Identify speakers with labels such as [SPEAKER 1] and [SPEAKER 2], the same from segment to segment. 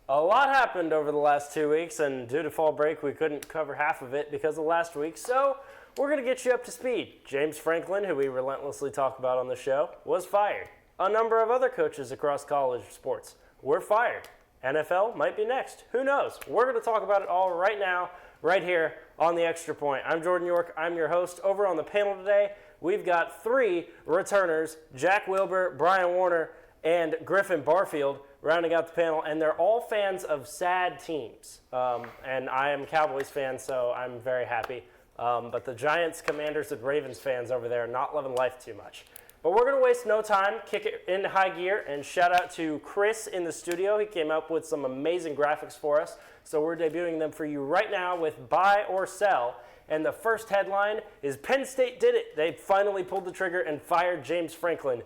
[SPEAKER 1] A lot happened over the last 2 weeks, and due to fall break, we couldn't cover half of it because of last week. So we're going to get you up to speed. James Franklin, who we relentlessly talk about on the show, was fired. A number of other coaches across college sports were fired. NFL might be next. Who knows? We're going to talk about it all right now, right here on The Extra Point. I'm Jordan York. I'm your host. Over on the panel today, we've got three returners, Jack Wilbur, Brian Warner, and Griffin Barfield, rounding out the panel, and they're all fans of sad teams. And I am a Cowboys fan, so I'm very happy. But the Giants, Commanders, and Ravens fans over there are not loving life too much. But we're going to waste no time, kick it into high gear, and shout out to Chris in the studio. He came up with some amazing graphics for us, so we're debuting them for you right now with Buy or Sell. And the first headline is Penn State did it. They finally pulled the trigger and fired James Franklin.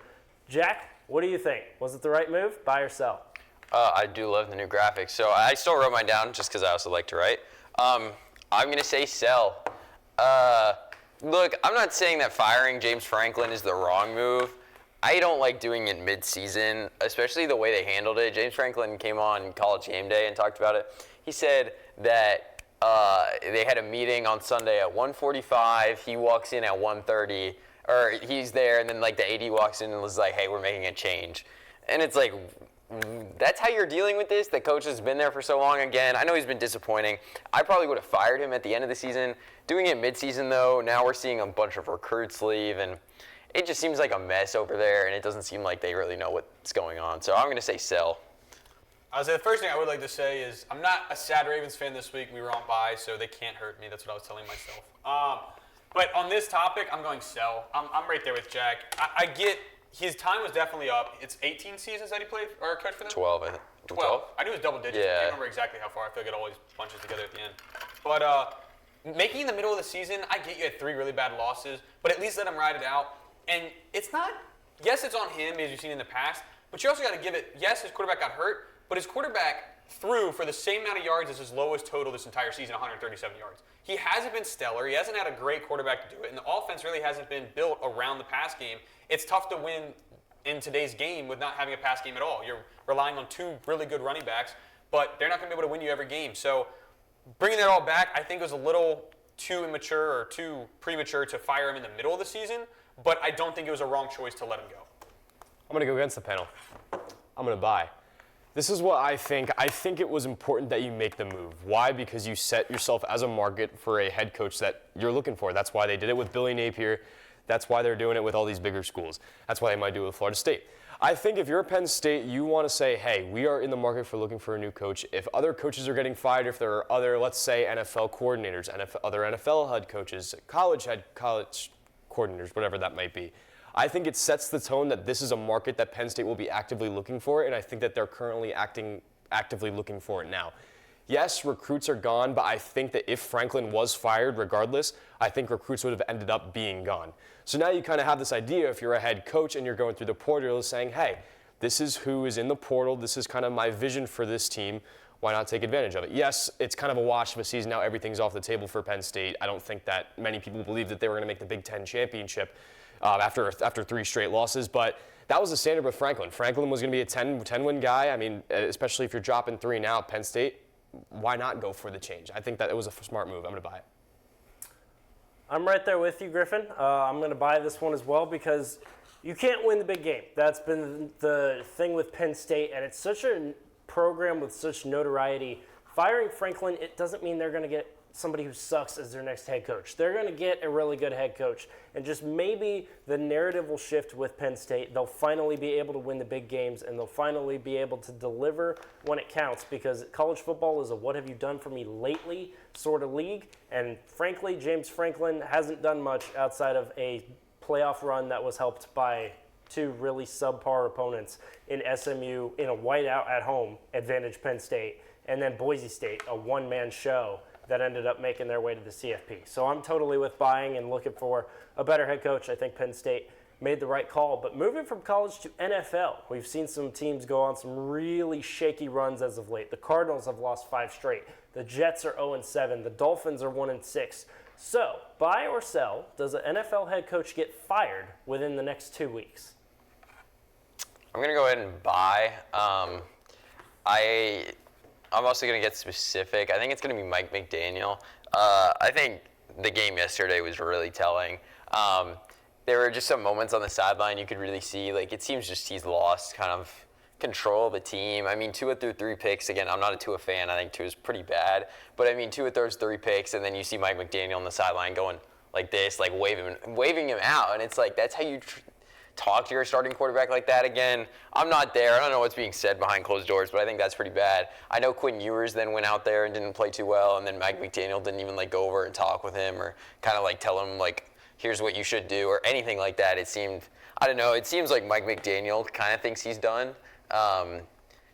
[SPEAKER 1] Jack, what do you think? Was it the right move? Buy or sell?
[SPEAKER 2] I do love the new graphics. So I still wrote mine down just because I also like to write. I'm going to say sell. Look, I'm not saying that firing James Franklin is the wrong move. I don't like doing it mid-season, especially the way they handled it. James Franklin came on College Game Day and talked about it. He said that they had a meeting on Sunday at 1:45. He walks in at 1:30, or he's there, and then like the AD walks in and was like, hey, we're making a change. And it's like, that's how you're dealing with this? The coach has been there for so long again. I know he's been disappointing. I probably would have fired him at the end of the season. Doing it mid-season, though, now we're seeing a bunch of recruits leave, and it just seems like a mess over there, and it doesn't seem like they really know what's going on. So I'm going to say sell.
[SPEAKER 3] I would say the first thing I would like to say is I'm not a sad Ravens fan this week. We were on bye, so they can't hurt me. That's what I was telling myself. But on this topic, I'm going sell. I'm right there with Jack. I get his time was definitely up. It's 18 seasons that he played or coached for them?
[SPEAKER 2] 12, I think.
[SPEAKER 3] 12? I knew it was double digits.
[SPEAKER 2] Yeah.
[SPEAKER 3] I can't remember exactly how far. I feel like it always bunches together at the end. But making in the middle of the season, I get you had 3 really bad losses, but at least let him ride it out. And it's not, yes, it's on him, as you've seen in the past, but you also got to give it, yes, his quarterback got hurt, but his quarterback threw for the same amount of yards as his lowest total this entire season, 137 yards. He hasn't been stellar. He hasn't had a great quarterback to do it, and the offense really hasn't been built around the pass game. It's tough to win in today's game with not having a pass game at all. You're relying on 2 really good running backs, but they're not going to be able to win you every game. So bringing that all back, I think it was a little too immature or too premature to fire him in the middle of the season, but I don't think it was a wrong choice to let him go.
[SPEAKER 4] I'm going to go against the panel. I'm going to buy. This is what I think. I think it was important that you make the move. Why? Because you set yourself as a market for a head coach that you're looking for. That's why they did it with Billy Napier. That's why they're doing it with all these bigger schools. That's why they might do it with Florida State. I think if you're Penn State, you want to say, hey, we are in the market for looking for a new coach. If other coaches are getting fired, if there are other, let's say, NFL coordinators, other NFL head coaches, college coordinators, whatever that might be, I think it sets the tone that this is a market that Penn State will be actively looking for, and I think that they're currently actively looking for it now. Yes, recruits are gone, but I think that if Franklin was fired regardless, I think recruits would have ended up being gone. So now you kind of have this idea, if you're a head coach and you're going through the portal saying, hey, this is who is in the portal, this is kind of my vision for this team, why not take advantage of it? Yes, it's kind of a wash of a season now, everything's off the table for Penn State. I don't think that many people believe that they were going to make the Big Ten championship after 3 straight losses, but that was the standard with Franklin. Franklin was going to be a 10-win guy. I mean, especially if you're dropping 3 now at Penn State, why not go for the change? I think that it was a smart move. I'm going to buy it.
[SPEAKER 1] I'm right there with you, Griffin. I'm going to buy this one as well because you can't win the big game. That's been the thing with Penn State, and it's such a program with such notoriety. Firing Franklin, it doesn't mean they're going to get somebody who sucks as their next head coach. They're going to get a really good head coach, and just maybe the narrative will shift with Penn State. They'll finally be able to win the big games, and they'll finally be able to deliver when it counts, because college football is a what have you done for me lately sort of league, and frankly, James Franklin hasn't done much outside of a playoff run that was helped by 2 really subpar opponents in SMU in a whiteout at home, advantage Penn State, and then Boise State, a one-man show that ended up making their way to the CFP. So I'm totally with buying and looking for a better head coach. I think Penn State made the right call. But moving from college to NFL, we've seen some teams go on some really shaky runs as of late. The Cardinals have lost 5 straight. The Jets are 0-7. The Dolphins are 1-6. So, buy or sell, does an NFL head coach get fired within the next 2 weeks?
[SPEAKER 2] I'm going to go ahead and buy. I'm also going to get specific. I think it's going to be Mike McDaniel. I think the game yesterday was really telling. There were just some moments on the sideline you could really see, like, it seems just he's lost kind of control of the team. I mean, Tua threw 3 picks. Again, I'm not a Tua fan. I think Tua's pretty bad. But, I mean, Tua throws 3 picks, and then you see Mike McDaniel on the sideline going like this, like waving him out. And it's like, that's how you talk to your starting quarterback like that again. I'm not there. I don't know what's being said behind closed doors, but I think that's pretty bad. I know Quinn Ewers then went out there and didn't play too well, and then Mike McDaniel didn't even like go over and talk with him or kind of like tell him like, here's what you should do or anything like that. It seemed, I don't know, it seems like Mike McDaniel kind of thinks he's done.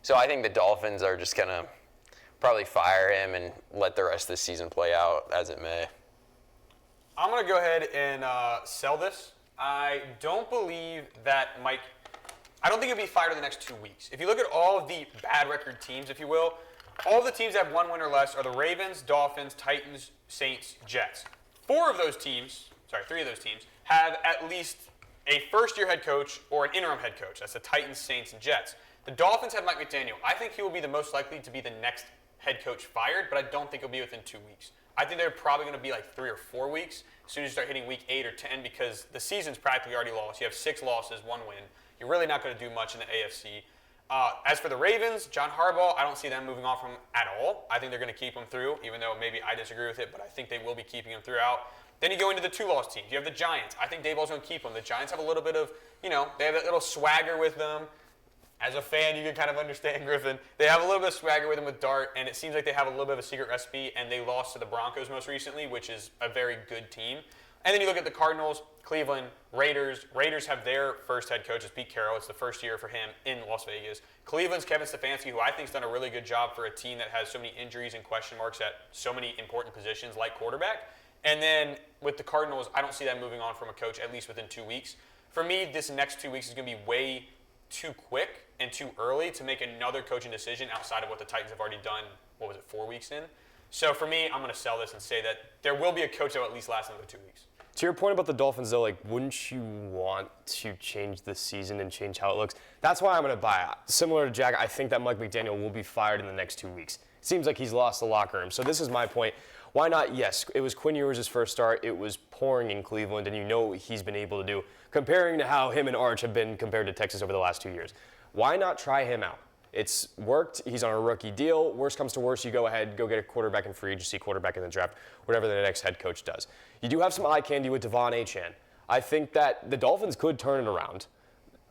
[SPEAKER 2] So I think the Dolphins are just going to probably fire him and let the rest of the season play out as it may.
[SPEAKER 3] I'm going to go ahead and sell this. I don't believe that I don't think he'll be fired in the next 2 weeks. If you look at all of the bad record teams, if you will, all of the teams that have 1 win or less are the Ravens, Dolphins, Titans, Saints, Jets. 3 of those teams have at least a first-year head coach or an interim head coach. That's the Titans, Saints, and Jets. The Dolphins have Mike McDaniel. I think he will be the most likely to be the next head coach fired, but I don't think it'll be within 2 weeks. I think they're probably going to be like 3 or 4 weeks as soon as you start hitting week 8 or 10 because the season's practically already lost. You have 6 losses, 1 win. You're really not going to do much in the AFC. As for the Ravens, John Harbaugh, I don't see them moving off him at all. I think they're going to keep him through, even though maybe I disagree with it, but I think they will be keeping him throughout. Then you go into the 2-loss teams. You have the Giants. I think Daboll's going to keep them. The Giants have a little bit of, they have a little swagger with them. As a fan, you can kind of understand Griffin. They have a little bit of swagger with them with Dart, and it seems like they have a little bit of a secret recipe, and they lost to the Broncos most recently, which is a very good team. And then you look at the Cardinals, Cleveland, Raiders. Raiders have their first head coach, it's Pete Carroll. It's the first year for him in Las Vegas. Cleveland's Kevin Stefanski, who I think has done a really good job for a team that has so many injuries and question marks at so many important positions like quarterback. And then with the Cardinals, I don't see them moving on from a coach at least within 2 weeks. For me, this next 2 weeks is going to be way too quick and too early to make another coaching decision outside of what the Titans have already done, 4 weeks in? So for me, I'm going to sell this and say that there will be a coach that will at least last another 2 weeks.
[SPEAKER 4] To your point about the Dolphins, though, like, wouldn't you want to change the season and change how it looks? That's why I'm going to buy it. Similar to Jack, I think that Mike McDaniel will be fired in the next 2 weeks. It seems like he's lost the locker room. So this is my point. Why not? Yes, it was Quinn Ewers' first start. It was pouring in Cleveland, and you know what he's been able to do, comparing to how him and Arch have been compared to Texas over the last 2 years. Why not try him out? It's worked. He's on a rookie deal. Worst comes to worst, you go ahead, go get a quarterback in free agency, quarterback in the draft, whatever the next head coach does. You do have some eye candy with Devon Achane. I think that the Dolphins could turn it around.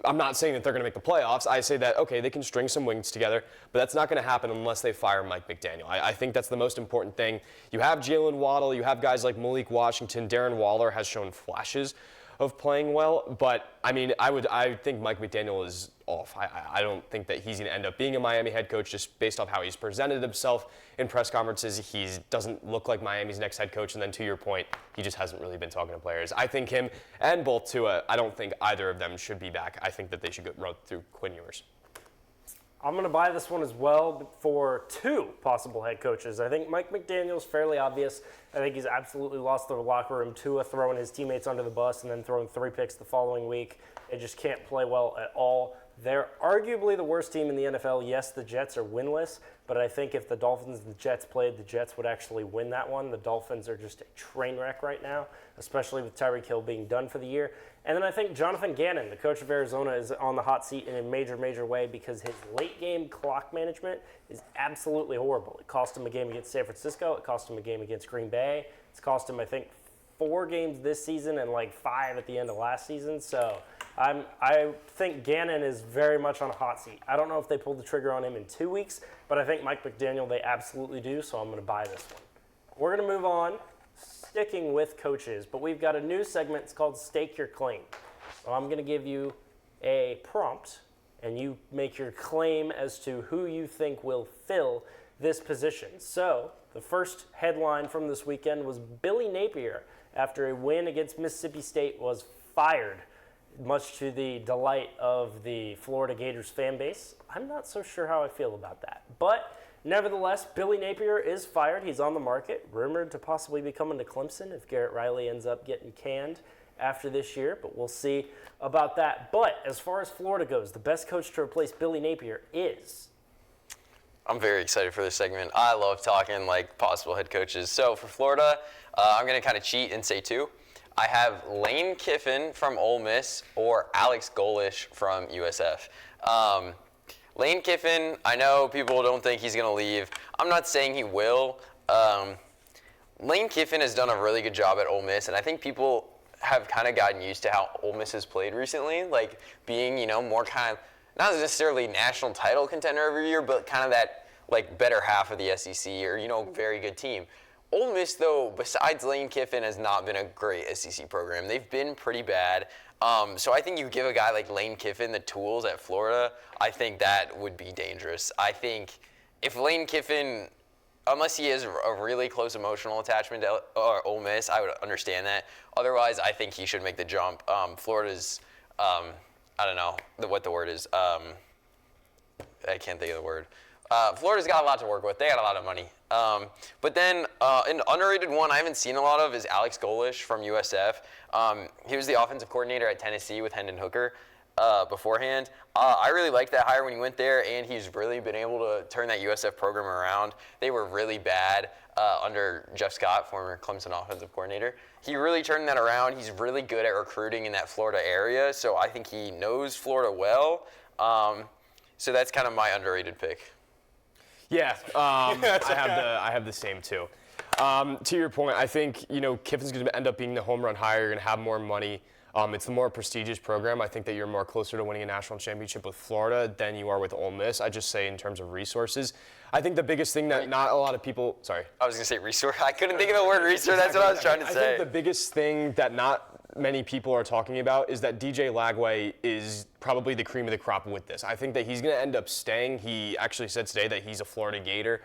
[SPEAKER 4] I'm not saying that they're going to make the playoffs. I say that, okay, they can string some wings together, but that's not going to happen unless they fire Mike McDaniel. I think that's the most important thing. You have Jalen Waddle. You have guys like Malik Washington. Darren Waller has shown flashes of playing well, but I mean, I think Mike McDaniel is off. I don't think that he's going to end up being a Miami head coach just based off how he's presented himself in press conferences. He doesn't look like Miami's next head coach, and then to your point, he just hasn't really been talking to players. I think him and both Tua, I don't think either of them should be back. I think that they should go through Quinn Ewers.
[SPEAKER 1] I'm going to buy this one as well for 2 possible head coaches. I think Mike McDaniel's fairly obvious. I think he's absolutely lost the locker room. Tua throwing his teammates under the bus and then throwing 3 picks the following week. They just can't play well at all. They're arguably the worst team in the NFL. Yes, the Jets are winless, but I think if the Dolphins and the Jets played, the Jets would actually win that one. The Dolphins are just a train wreck right now, especially with Tyreek Hill being done for the year. And then I think Jonathan Gannon, the coach of Arizona, is on the hot seat in a major, major way because his late-game clock management is absolutely horrible. It cost him a game against San Francisco. It cost him a game against Green Bay. It's cost him, I think, 4 games this season and like 5 at the end of last season. So I think Gannon is very much on a hot seat. I don't know if they pulled the trigger on him in 2 weeks, but I think Mike McDaniel, they absolutely do, so I'm going to buy this one. We're going to move on, sticking with coaches, but we've got a new segment. It's called Stake Your Claim. So I'm going to give you a prompt, and you make your claim as to who you think will fill this position. So the first headline from this weekend was Billy Napier, after a win against Mississippi State, was fired, much to the delight of the Florida Gators fan base. I'm not so sure how I feel about that. But nevertheless, Billy Napier is fired. He's on the market, rumored to possibly be coming to Clemson if Garrett Riley ends up getting canned after this year, but we'll see about that. But as far as Florida goes, the best coach to replace Billy Napier is
[SPEAKER 2] I'm very excited for this segment. I love talking like possible head coaches. So for Florida, I'm going to kind of cheat and say 2. I have Lane Kiffin from Ole Miss or Alex Golesh from USF. Lane Kiffin, I know people don't think he's going to leave. I'm not saying he will. Lane Kiffin has done a really good job at Ole Miss, and I think people have kind of gotten used to how Ole Miss has played recently, like being, more kind of, not necessarily national title contender every year, but kind of that like better half of the SEC or, very good team. Ole Miss, though, besides Lane Kiffin, has not been a great SEC program. They've been pretty bad. So I think you give a guy like Lane Kiffin the tools at Florida, I think that would be dangerous. I think if Lane Kiffin, unless he has a really close emotional attachment to Ole Miss, I would understand that. Otherwise, I think he should make the jump. Florida's, I don't know what the word is. I can't think of the word. Florida's got a lot to work with. They got a lot of money. But then an underrated one I haven't seen a lot of is Alex Golesh from USF. He was the offensive coordinator at Tennessee with Hendon Hooker beforehand. I really liked that hire when he went there, and he's really been able to turn that USF program around. They were really bad under Jeff Scott, former Clemson offensive coordinator. He really turned that around. He's really good at recruiting in that Florida area, so I think he knows Florida well. So that's kind of my underrated pick.
[SPEAKER 4] Yeah, I have the same too. To your point, I think Kiffin's going to end up being the home run hire. You're going to have more money. It's a more prestigious program. I think that you're more closer to winning a national championship with Florida than you are with Ole Miss. I just say in terms of resources. I think the biggest thing that not a lot of people, sorry.
[SPEAKER 2] I was going to say resource. I couldn't think of the word resource. That's what I was trying to say.
[SPEAKER 4] I think the biggest thing that not many people are talking about is that DJ Lagway is probably the cream of the crop with this. I think that he's going to end up staying. He actually said today that he's a Florida Gator.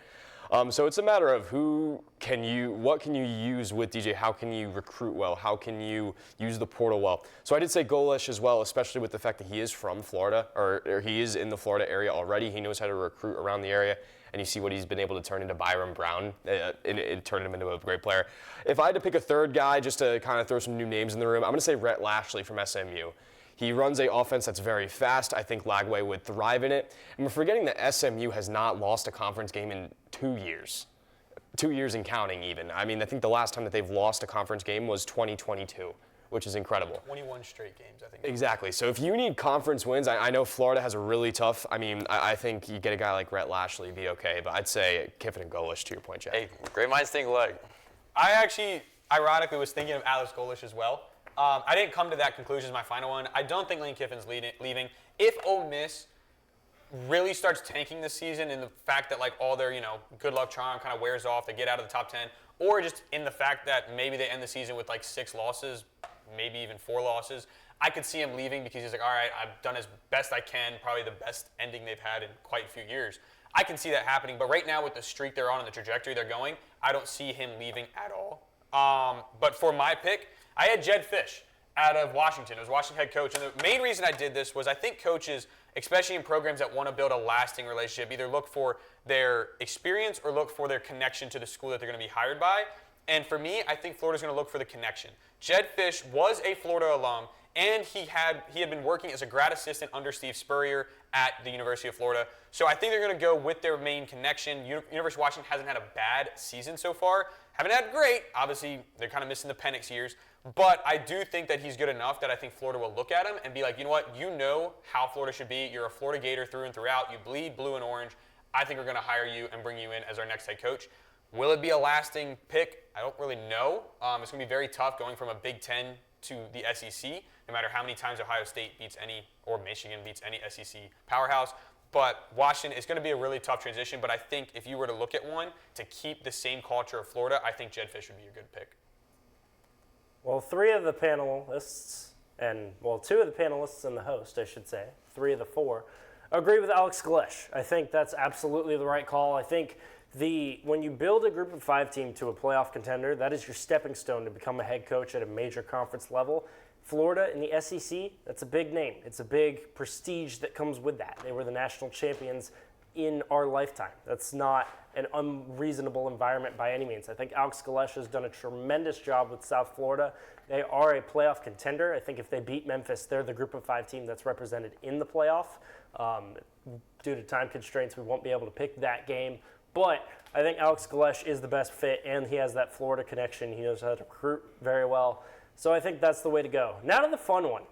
[SPEAKER 4] So it's a matter of what can you use with DJ? How can you recruit well? How can you use the portal well? So I did say Golesh as well, especially with the fact that he is from Florida, or he is in the Florida area already. He knows how to recruit around the area, and you see what he's been able to turn into Byron Brown, and turn him into a great player. If I had to pick a third guy just to kind of throw some new names in the room, I'm going to say Rhett Lashley from SMU. He runs a offense that's very fast. I think Lagway would thrive in it. And we're forgetting that SMU has not lost a conference game in 2 years. 2 years and counting even. I mean, I think the last time that they've lost a conference game was 2022, which is incredible.
[SPEAKER 3] 21 straight games, I think.
[SPEAKER 4] Exactly. So if you need conference wins, I know Florida has a really tough, I think you get a guy like Rhett Lashley, be okay. But I'd say Kiffin and Golesh, to your point, Jack.
[SPEAKER 2] Hey, great minds think alike.
[SPEAKER 3] I actually, ironically, was thinking of Alex Golesh as well. I didn't come to that conclusion as my final one. I don't think Lane Kiffin's leaving. If Ole Miss really starts tanking this season in the fact that all their good luck charm kind of wears off, they get out of the top 10, or just in the fact that maybe they end the season with 6 losses, maybe even 4 losses, I could see him leaving because he's like, all right, I've done as best I can, probably the best ending they've had in quite a few years. I can see that happening, but right now with the streak they're on and the trajectory they're going, I don't see him leaving at all. But for my pick, I had Jed Fish out of Washington. I was Washington head coach, and the main reason I did this was I think coaches, especially in programs that want to build a lasting relationship, either look for their experience or look for their connection to the school that they're going to be hired by. And for me, I think Florida's going to look for the connection. Jed Fish was a Florida alum, and he had been working as a grad assistant under Steve Spurrier at the University of Florida. So I think they're going to go with their main connection. University of Washington hasn't had a bad season so far. Haven't had great. Obviously, they're kind of missing the Penix years. But I do think that he's good enough that I think Florida will look at him and be like, you know what? You know how Florida should be. You're a Florida Gator through and throughout. You bleed blue and orange. I think we're going to hire you and bring you in as our next head coach. Will it be a lasting pick? I don't really know. It's going to be very tough going from a Big Ten to the SEC, no matter how many times Ohio State beats any, or Michigan beats any SEC powerhouse. But Washington is going to be a really tough transition. But I think if you were to look at one to keep the same culture of Florida, I think Jed Fish would be a good pick.
[SPEAKER 1] Well, 3 of the panelists, and 2 of the panelists and the host, I should say, 3 of the 4, agree with Alex Golesh. I think that's absolutely the right call. I think when you build a group of 5 team to a playoff contender, that is your stepping stone to become a head coach at a major conference level. Florida in the SEC, that's a big name. It's a big prestige that comes with that. They were the national champions in our lifetime. That's not an unreasonable environment by any means. I think Alex Galesh has done a tremendous job with South Florida. They are a playoff contender. I think if they beat Memphis, they're the group of 5 team that's represented in the playoff. Due to time constraints, we won't be able to pick that game. But I think Alex Galesh is the best fit, and he has that Florida connection. He knows how to recruit very well. So I think that's the way to go. Now to the fun one,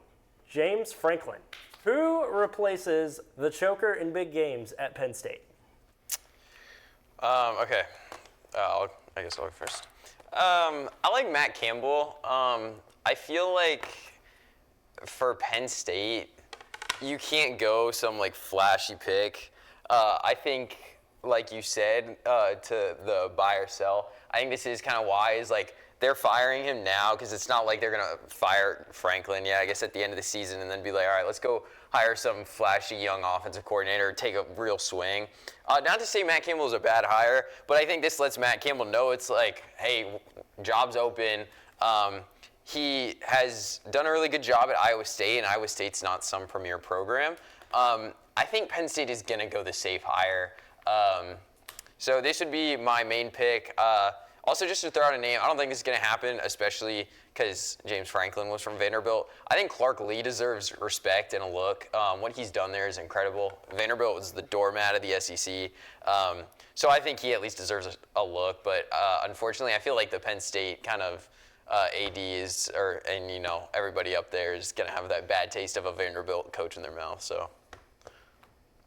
[SPEAKER 1] James Franklin. Who replaces the choker in big games at Penn State?
[SPEAKER 2] Okay. I guess I'll go first. I like Matt Campbell. I feel like for Penn State, you can't go some like flashy pick. I think, like you said, to the buy or sell, I think this is kind of wise. Like, they're firing him now because it's not like they're going to fire Franklin, I guess, at the end of the season and then be like, all right, let's go hire some flashy young offensive coordinator, take a real swing. Not to say Matt Campbell is a bad hire, but I think this lets Matt Campbell know it's like, hey, job's open. He has done a really good job at Iowa State, and Iowa State's not some premier program. I think Penn State is going to go the safe hire. So this would be my main pick. Also, just to throw out a name, I don't think this is going to happen, especially because James Franklin was from Vanderbilt. I think Clark Lee deserves respect and a look. What he's done there is incredible. Vanderbilt was the doormat of the SEC. So I think he at least deserves a look. But unfortunately, I feel like the Penn State kind of ADs and everybody up there is going to have that bad taste of a Vanderbilt coach in their mouth. So.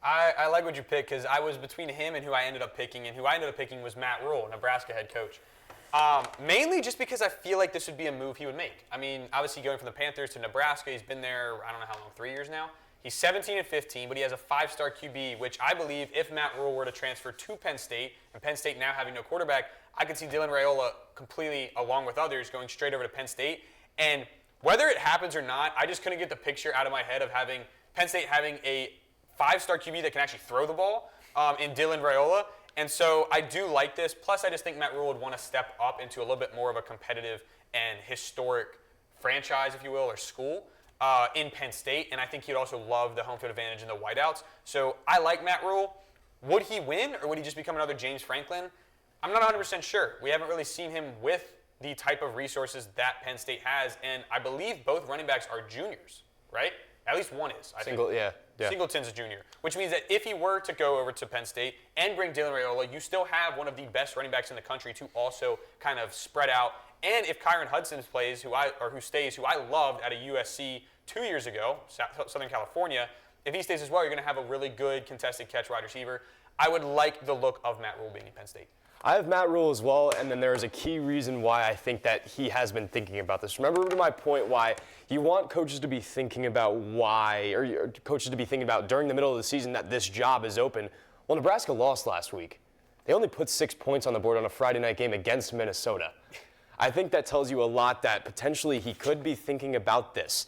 [SPEAKER 3] I like what you picked because I was between him and who I ended up picking, and who I ended up picking was Matt Rule, Nebraska head coach. Mainly just because I feel like this would be a move he would make. I mean, obviously going from the Panthers to Nebraska, he's been there, I don't know how long, 3 years now. He's 17-15, but he has a 5-star QB, which I believe if Matt Rule were to transfer to Penn State, and Penn State now having no quarterback, I could see Dylan Raiola completely, along with others, going straight over to Penn State. And whether it happens or not, I just couldn't get the picture out of my head of having Penn State having a 5-star QB that can actually throw the ball in Dylan Raiola. And so I do like this. Plus, I just think Matt Rule would want to step up into a little bit more of a competitive and historic franchise, if you will, or school in Penn State. And I think he'd also love the home field advantage and the whiteouts. So I like Matt Rule. Would he win, or would he just become another James Franklin? I'm not 100% sure. We haven't really seen him with the type of resources that Penn State has. And I believe both running backs are juniors, right? At least one is. I think.
[SPEAKER 4] Yeah.
[SPEAKER 3] Singleton's a junior, which means that if he were to go over to Penn State and bring Dylan Raiola, you still have one of the best running backs in the country to also kind of spread out. And if Kyron Hudson plays, who stays, who I loved at a USC 2 years ago, Southern California, if he stays as well, you're going to have a really good contested catch wide receiver. I would like the look of Matt Rule being in Penn State.
[SPEAKER 4] I have Matt Rule as well, and then there is a key reason why I think that he has been thinking about this. Remember to my point why you want coaches to be thinking about coaches to be thinking about during the middle of the season that this job is open. Well, Nebraska lost last week. They only put 6 points on the board on a Friday night game against Minnesota. I think that tells you a lot that potentially he could be thinking about this.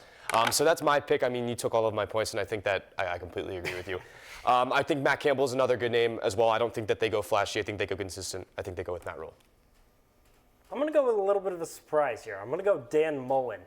[SPEAKER 4] So that's my pick. I mean, you took all of my points, and I think that I completely agree with you. I think Matt Campbell is another good name as well. I don't think that they go flashy. I think they go consistent. I think they go with Matt Rule.
[SPEAKER 1] I'm going to go with a little bit of a surprise here. I'm going to go Dan Mullen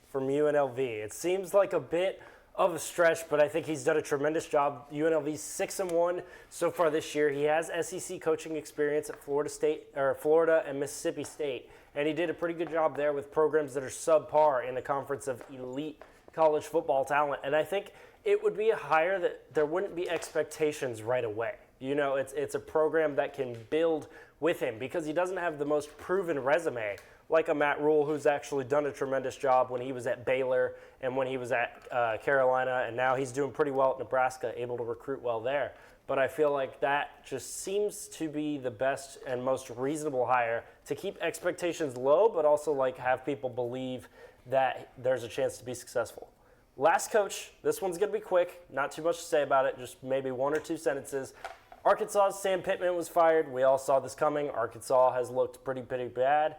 [SPEAKER 1] from UNLV. It seems like a bit of a stretch, but I think he's done a tremendous job. UNLV's 6-1 so far this year. He has SEC coaching experience at Florida and Mississippi State, and he did a pretty good job there with programs that are subpar in the conference of elite college football talent. And I think it would be a hire that there wouldn't be expectations right away. It's a program that can build with him because he doesn't have the most proven resume like a Matt Rule, who's actually done a tremendous job when he was at Baylor and when he was at Carolina, and now he's doing pretty well at Nebraska, able to recruit well there. But I feel like that just seems to be the best and most reasonable hire to keep expectations low, but also like have people believe that there's a chance to be successful. Last coach, this one's going to be quick, not too much to say about it, just maybe 1 or 2 sentences. Arkansas's Sam Pittman was fired. We all saw this coming. Arkansas has looked pretty bad.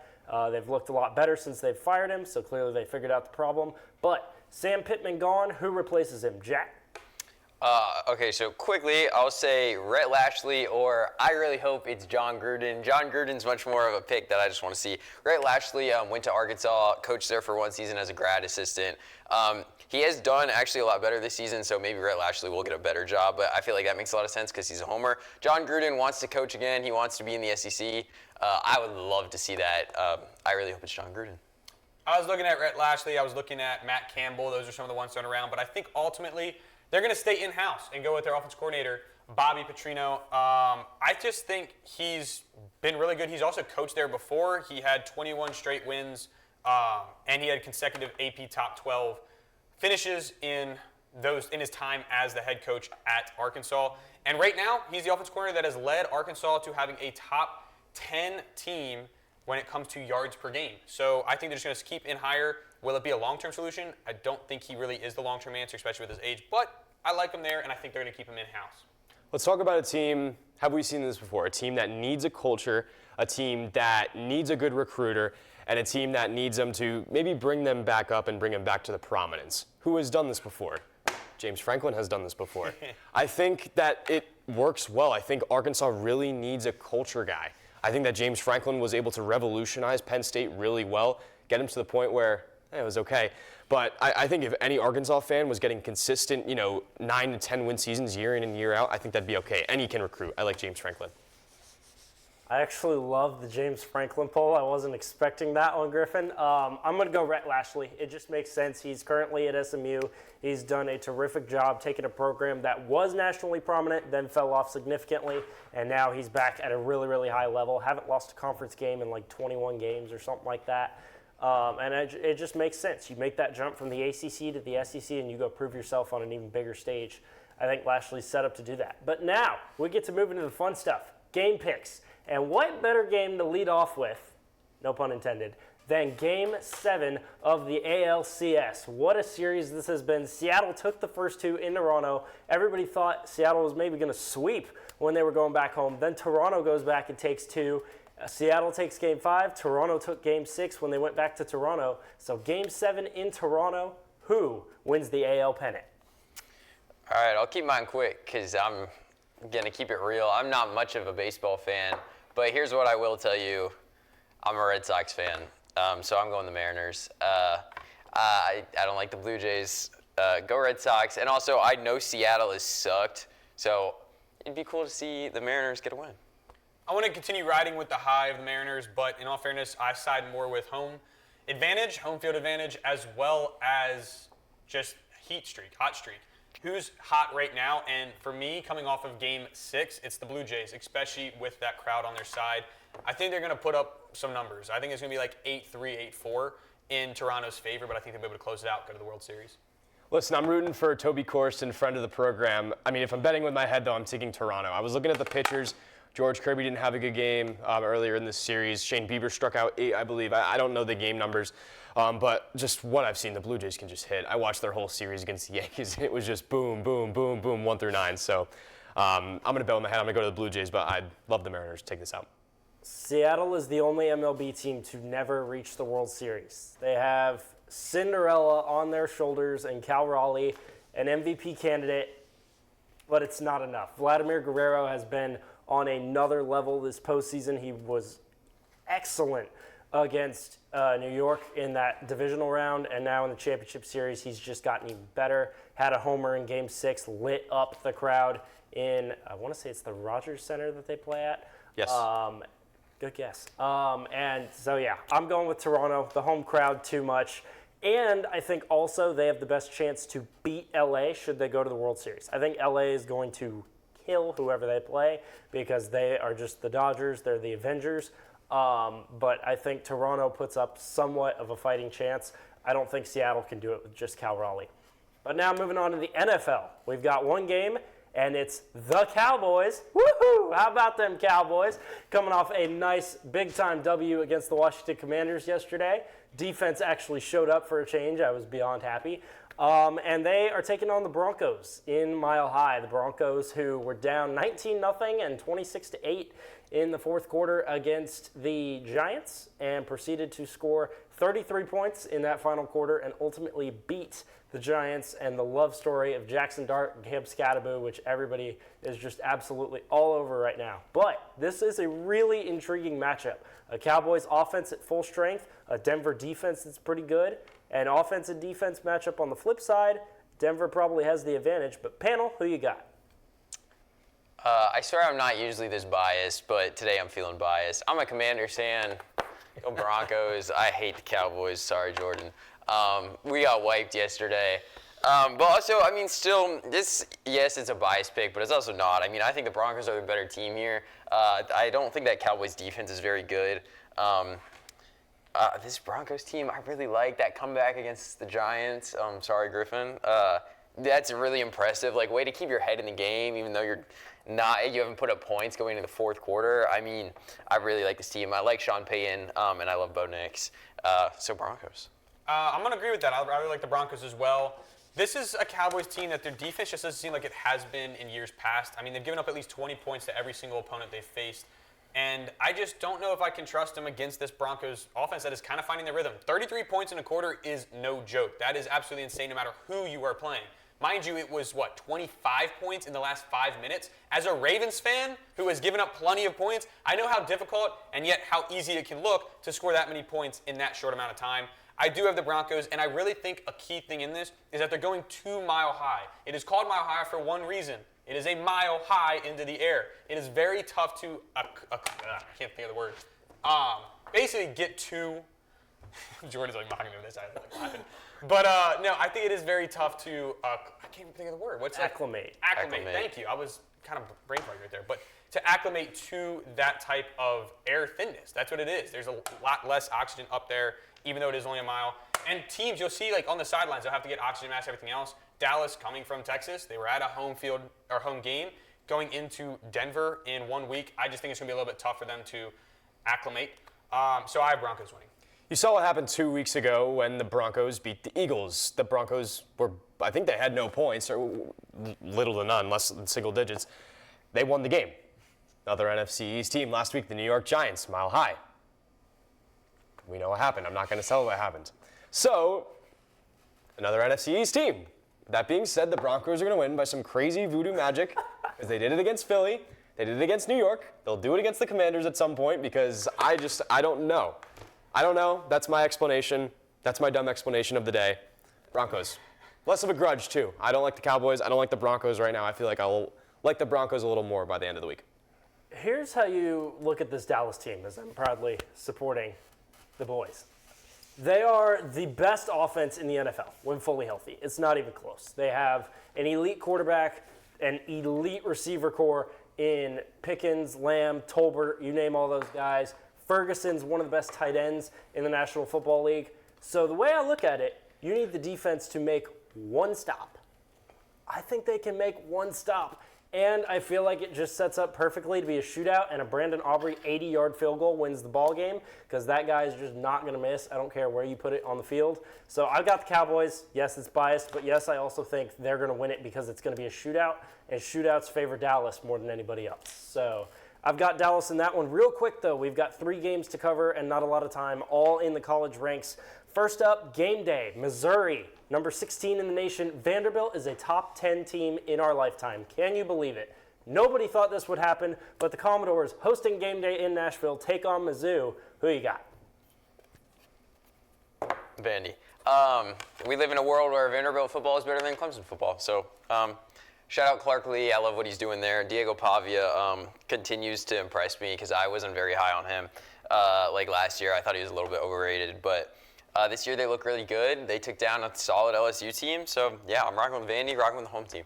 [SPEAKER 1] They've looked a lot better since they've fired him, so clearly they figured out the problem. But Sam Pittman gone, who replaces him? Jack?
[SPEAKER 2] Okay, so quickly, I'll say Rhett Lashley, or I really hope it's John Gruden. John Gruden's much more of a pick that I just want to see. Rhett Lashley went to Arkansas, coached there for one season as a grad assistant. He has done actually a lot better this season, so maybe Rhett Lashley will get a better job, but I feel like that makes a lot of sense because he's a homer. John Gruden wants to coach again. He wants to be in the SEC. I would love to see that. I really hope it's John Gruden.
[SPEAKER 3] I was looking at Rhett Lashley. I was looking at Matt Campbell. Those are some of the ones thrown around. But I think ultimately they're going to stay in-house and go with their offense coordinator, Bobby Petrino. I just think he's been really good. He's also coached there before. He had 21 straight wins, and he had consecutive AP top 12 finishes in his time as the head coach at Arkansas. And right now, he's the offense coordinator that has led Arkansas to having a top 10 team when it comes to yards per game. So I think they're just going to keep in higher. Will it be a long-term solution? I don't think he really is the long-term answer, especially with his age. But I like him there, and I think they're going to keep him in-house.
[SPEAKER 4] Let's talk about a team, have we seen this before? A team that needs a culture, a team that needs a good recruiter, and a team that needs them to maybe bring them back up and bring them back to the prominence. Who has done this before? James Franklin has done this before. I think that it works well. I think Arkansas really needs a culture guy. I think that James Franklin was able to revolutionize Penn State really well, get him to the point where it was okay. But I think if any Arkansas fan was getting consistent, 9 to 10 win seasons year in and year out, I think that'd be okay. And he can recruit. I like James Franklin.
[SPEAKER 1] I actually love the James Franklin poll. I wasn't expecting that one, Griffin. I'm going to go Rhett Lashley. It just makes sense. He's currently at SMU. He's done a terrific job taking a program that was nationally prominent, then fell off significantly, and now he's back at a really, really high level. Haven't lost a conference game in like 21 games or something like that. And it just makes sense. You make that jump from the ACC to the SEC, and you go prove yourself on an even bigger stage. I think Lashley's set up to do that. But now we get to move into the fun stuff, game picks. And what better game to lead off with, no pun intended, than Game 7 of the ALCS. What a series this has been. Seattle took the first two in Toronto. Everybody thought Seattle was maybe going to sweep when they were going back home. Then Toronto goes back and takes two. Seattle takes Game 5. Toronto took Game 6 when they went back to Toronto. So Game 7 in Toronto, who wins the AL pennant?
[SPEAKER 2] All right, I'll keep mine quick because I'm going to keep it real. I'm not much of a baseball fan, but here's what I will tell you. I'm a Red Sox fan, so I'm going the Mariners. I don't like the Blue Jays. Go Red Sox. And also, I know Seattle has sucked, so it'd be cool to see the Mariners get a win.
[SPEAKER 3] I want to continue riding with the high of the Mariners, but in all fairness, I side more with home field advantage, as well as just hot streak. Who's hot right now? And for me, coming off of Game 6, it's the Blue Jays, especially with that crowd on their side. I think they're going to put up some numbers. I think it's going to be like 8-3, 8-4 in Toronto's favor, but I think they'll be able to close it out, go to the World Series.
[SPEAKER 4] Listen, I'm rooting for Toby Corson, friend of the program. I mean, if I'm betting with my head, though, I'm taking Toronto. I was looking at the pitchers. George Kirby didn't have a good game earlier in this series. Shane Bieber struck out 8, I believe. I don't know the game numbers, but just what I've seen, the Blue Jays can just hit. I watched their whole series against the Yankees, and it was just boom, boom, boom, boom, 1 through 9. So I'm going to bet with my head. I'm going to go to the Blue Jays, but I'd love the Mariners to take this out.
[SPEAKER 1] Seattle is the only MLB team to never reach the World Series. They have Cinderella on their shoulders and Cal Raleigh, an MVP candidate, but it's not enough. Vladimir Guerrero has been on another level this postseason. He was excellent against New York in that divisional round, and now in the championship series, he's just gotten even better. Had a homer in Game 6, lit up the crowd in, I want to say it's the Rogers Center that they play at.
[SPEAKER 4] Yes.
[SPEAKER 1] Good guess. And so, yeah, I'm going with Toronto. The home crowd, too much. And I think also they have the best chance to beat LA should they go to the World Series. I think LA is going to kill whoever they play because they are just the Dodgers. They're the Avengers. But I think Toronto puts up somewhat of a fighting chance. I don't think Seattle can do it with just Cal Raleigh. But now moving on to the NFL. We've got one game, and it's the Cowboys. Woohoo! How about them Cowboys? Coming off a nice big-time W against the Washington Commanders yesterday. Defense actually showed up for a change. I was beyond happy. And they are taking on the Broncos in Mile High. The Broncos, who were down 19-0 and 26-8 in the fourth quarter against the Giants, and proceeded to score 33 points in that final quarter and ultimately beat the Giants and the love story of Jackson Dart and Cam Scatterbo, which everybody is just absolutely all over right now. But this is a really intriguing matchup. A Cowboys offense at full strength, a Denver defense that's pretty good, an offense and defense matchup on the flip side. Denver probably has the advantage, but panel, who you got?
[SPEAKER 2] I swear I'm not usually this biased, but today I'm feeling biased. I'm a Commanders fan. Go Broncos. I hate the Cowboys. Sorry, Jordan. We got wiped yesterday. But also, I mean, still, yes, it's a biased pick, but it's also not. I mean, I think the Broncos are the better team here. I don't think that Cowboys defense is very good. This Broncos team, I really like that comeback against the Giants. Sorry, Griffin. That's really impressive. Like, way to keep your head in the game, even though you haven't put up points going into the fourth quarter. I mean, I really like this team. I like Sean Payton, and I love Bo Nix. So Broncos.
[SPEAKER 3] I'm going to agree with that. I really like the Broncos as well. This is a Cowboys team that their defense just doesn't seem like it has been in years past. I mean, they've given up at least 20 points to every single opponent they've faced. And I just don't know if I can trust them against this Broncos offense that is kind of finding their rhythm. 33 points in a quarter is no joke. That is absolutely insane no matter who you are playing. Mind you, it was, 25 points in the last 5 minutes? As a Ravens fan who has given up plenty of points, I know how difficult and yet how easy it can look to score that many points in that short amount of time. I do have the Broncos, and I really think a key thing in this is that they're going 2 mile high. It is called mile high for one reason. It is a mile high into the air. It is very tough to, I can't think of the word, basically get to, Jordan's like mocking me with this, I like laughing. But no, I think it is very tough to, I can't even think of the word. What's
[SPEAKER 1] Acclimate.
[SPEAKER 3] Acclimate, thank you. I was kind of brain fog right there. But to acclimate to that type of air thinness, that's what it is. There's a lot less oxygen up there, even though it is only a mile. And teams, you'll see like on the sidelines, they'll have to get oxygen masks, everything else. Dallas coming from Texas, they were at a home game going into Denver in 1 week. I just think it's going to be a little bit tough for them to acclimate. So I have Broncos winning.
[SPEAKER 4] You saw what happened 2 weeks ago when the Broncos beat the Eagles. The Broncos I think they had no points, or little to none, less than single digits. They won the game. Another NFC East team last week, the New York Giants, mile high. We know what happened. I'm not going to tell what happened. So, another NFC East team. That being said, the Broncos are going to win by some crazy voodoo magic because they did it against Philly. They did it against New York. They'll do it against the Commanders at some point because I don't know. I don't know. That's my explanation. That's my dumb explanation of the day. Broncos. Less of a grudge, too. I don't like the Cowboys. I don't like the Broncos right now. I feel like I'll like the Broncos a little more by the end of the week.
[SPEAKER 1] Here's how you look at this Dallas team, as I'm proudly supporting the boys. They are the best offense in the NFL when fully healthy. It's not even close. They have an elite quarterback, an elite receiver core in Pickens, Lamb, Tolbert, you name all those guys. Ferguson's one of the best tight ends in the National Football League. So the way I look at it, you need the defense to make one stop. I think they can make one stop. And I feel like it just sets up perfectly to be a shootout, and a Brandon Aubrey 80-yard field goal wins the ball game because that guy is just not going to miss. I don't care where you put it on the field. So I've got the Cowboys. Yes, it's biased, but yes, I also think they're going to win it because it's going to be a shootout, and shootouts favor Dallas more than anybody else. So I've got Dallas in that one. Real quick, though, we've got 3 games to cover and not a lot of time, all in the college ranks. First up, game day, Missouri, number 16 in the nation. Vanderbilt is a top 10 team in our lifetime. Can you believe it? Nobody thought this would happen, but the Commodores, hosting game day in Nashville, take on Mizzou. Who you got?
[SPEAKER 2] Vandy. We live in a world where Vanderbilt football is better than Clemson football. So shout out Clark Lee. I love what he's doing there. Diego Pavia continues to impress me because I wasn't very high on him. Like last year, I thought he was a little bit overrated, but this year they look really good. They took down a solid LSU team. So, yeah, I'm rocking with Vandy, rocking with the home team.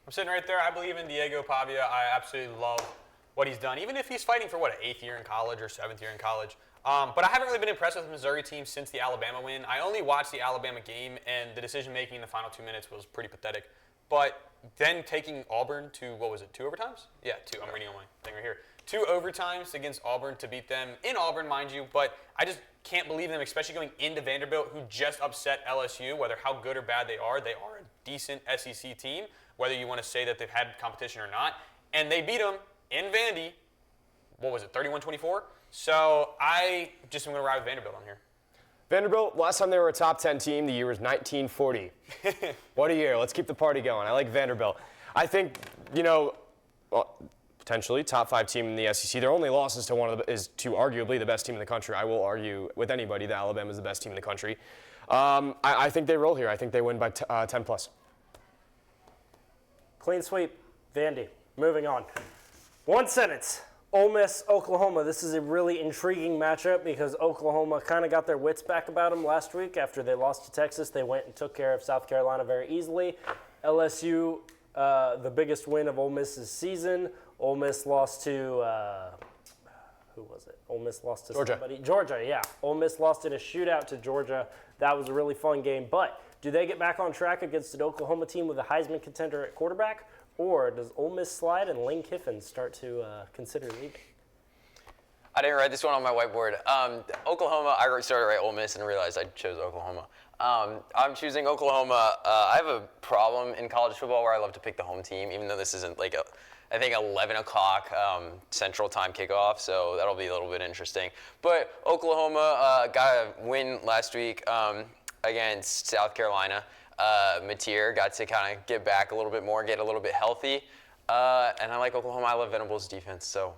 [SPEAKER 3] I'm sitting right there. I believe in Diego Pavia. I absolutely love what he's done, even if he's fighting for, an 8th year in college or 7th year in college. But I haven't really been impressed with the Missouri team since the Alabama win. I only watched the Alabama game, and the decision-making in the final 2 minutes was pretty pathetic. But then taking Auburn to, 2 overtimes? Yeah, 2. I'm reading on my thing right here. 2 overtimes against Auburn to beat them in Auburn, mind you. But I just can't believe them, especially going into Vanderbilt, who just upset LSU. Whether how good or bad they are a decent SEC team, whether you want to say that they've had competition or not. And they beat them in Vandy, 31-24? So I just am going to ride with Vanderbilt on here.
[SPEAKER 4] Vanderbilt, last time they were a top 10 team, the year was 1940. What a year. Let's keep the party going. I like Vanderbilt. I think, potentially top 5 team in the SEC. Their only losses to is to arguably the best team in the country. I will argue with anybody that Alabama is the best team in the country. I think they roll here. I think they win by 10 plus.
[SPEAKER 1] Clean sweep, Vandy. Moving on. One sentence. Ole Miss, Oklahoma. This is a really intriguing matchup because Oklahoma kind of got their wits back about them last week after they lost to Texas. They went and took care of South Carolina very easily. LSU, the biggest win of Ole Miss's season. Ole Miss lost to, who was it? Ole Miss lost to
[SPEAKER 4] Georgia.
[SPEAKER 1] somebody. Georgia, yeah. Ole Miss lost in a shootout to Georgia. That was a really fun game. But do they get back on track against an Oklahoma team with a Heisman contender at quarterback? Or does Ole Miss slide and Lane Kiffin start to consider leaving?
[SPEAKER 2] I didn't write this one on my whiteboard. Oklahoma, I started to write Ole Miss and realized I chose Oklahoma. I'm choosing Oklahoma. I have a problem in college football where I love to pick the home team, even though this isn't like I think 11 o'clock Central Time kickoff, so that'll be a little bit interesting. But Oklahoma got a win last week against South Carolina. Mateer got to kind of get back a little bit more, get a little bit healthy. And I like Oklahoma. I love Venables' defense, so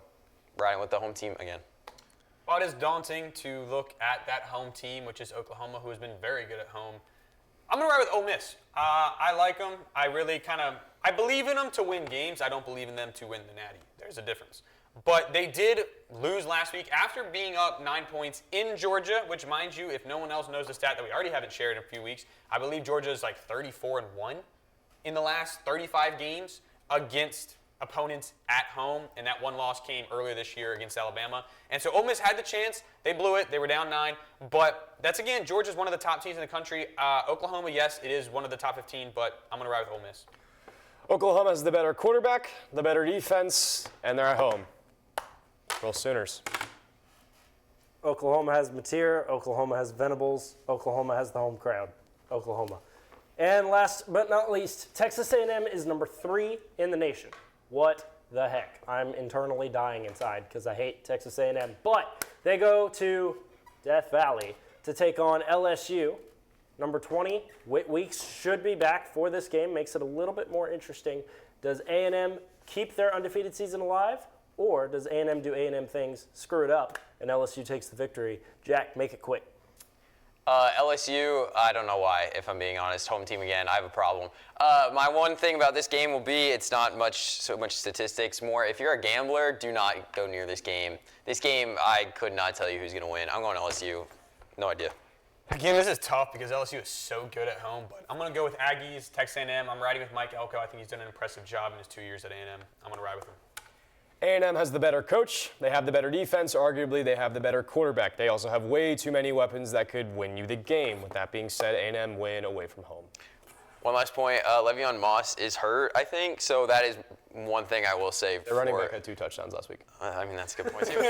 [SPEAKER 2] riding with the home team again.
[SPEAKER 3] Well, it is daunting to look at that home team, which is Oklahoma, who has been very good at home. I'm going to ride with Ole Miss. I like them. I believe in them to win games. I don't believe in them to win the Natty. There's a difference. But they did lose last week after being up 9 points in Georgia, which, mind you, if no one else knows the stat that we already haven't shared in a few weeks, I believe Georgia is like 34-1 in the last 35 games against opponents at home, and that one loss came earlier this year against Alabama. And so Ole Miss had the chance. They blew it. They were down 9. But that's, again, Georgia's one of the top teams in the country. Oklahoma, yes, it is one of the top 15, but I'm going to ride with Ole Miss.
[SPEAKER 4] Oklahoma has the better quarterback, the better defense, and they're at home. Roll Sooners.
[SPEAKER 1] Oklahoma has Mateer. Oklahoma has Venables. Oklahoma has the home crowd. Oklahoma. And last but not least, Texas A&M is number 3 in the nation. What the heck? I'm internally dying inside because I hate Texas A&M. But they go to Death Valley to take on LSU. Number 20, Weeks should be back for this game. Makes it a little bit more interesting. Does A&M keep their undefeated season alive? Or does A&M do A&M things, screw it up, and LSU takes the victory? Jack, make it quick.
[SPEAKER 2] LSU, I don't know why, if I'm being honest. Home team again, I have a problem. My one thing about this game will be it's not so much statistics, more if you're a gambler, do not go near this game. This game, I could not tell you who's going to win. I'm going LSU. No idea.
[SPEAKER 3] Again, this is tough because LSU is so good at home, but I'm going to go with Aggies, Texas A&M. I'm riding with Mike Elko. I think he's done an impressive job in his 2 years at A&M. I'm going to ride with him.
[SPEAKER 4] A&M has the better coach, they have the better defense, arguably they have the better quarterback. They also have way too many weapons that could win you the game. With that being said, A&M win away from home.
[SPEAKER 2] One last point, Le'Veon Moss is hurt, I think, so that is one thing I will say.
[SPEAKER 4] Their running back had 2 touchdowns last week.
[SPEAKER 2] I mean, that's a good point, too.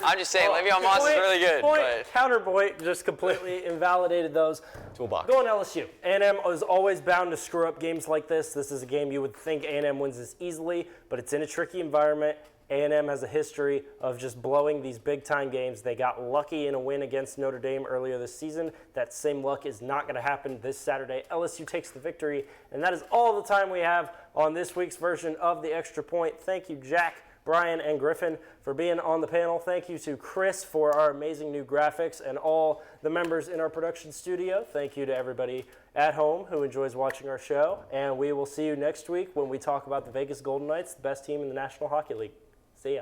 [SPEAKER 2] I'm just saying, Le'Veon Moss is really good. But
[SPEAKER 1] Counterpoint just completely invalidated those.
[SPEAKER 4] Toolbox.
[SPEAKER 1] Going LSU. A&M is always bound to screw up games like this. This is a game you would think A&M wins this easily, but it's in a tricky environment. A&M has a history of just blowing these big-time games. They got lucky in a win against Notre Dame earlier this season. That same luck is not going to happen this Saturday. LSU takes the victory, and that is all the time we have on this week's version of The Extra Point. Thank you, Jack, Brian, and Griffin, for being on the panel. Thank you to Chris for our amazing new graphics and all the members in our production studio. Thank you to everybody at home who enjoys watching our show, and we will see you next week when we talk about the Vegas Golden Knights, the best team in the National Hockey League. See ya.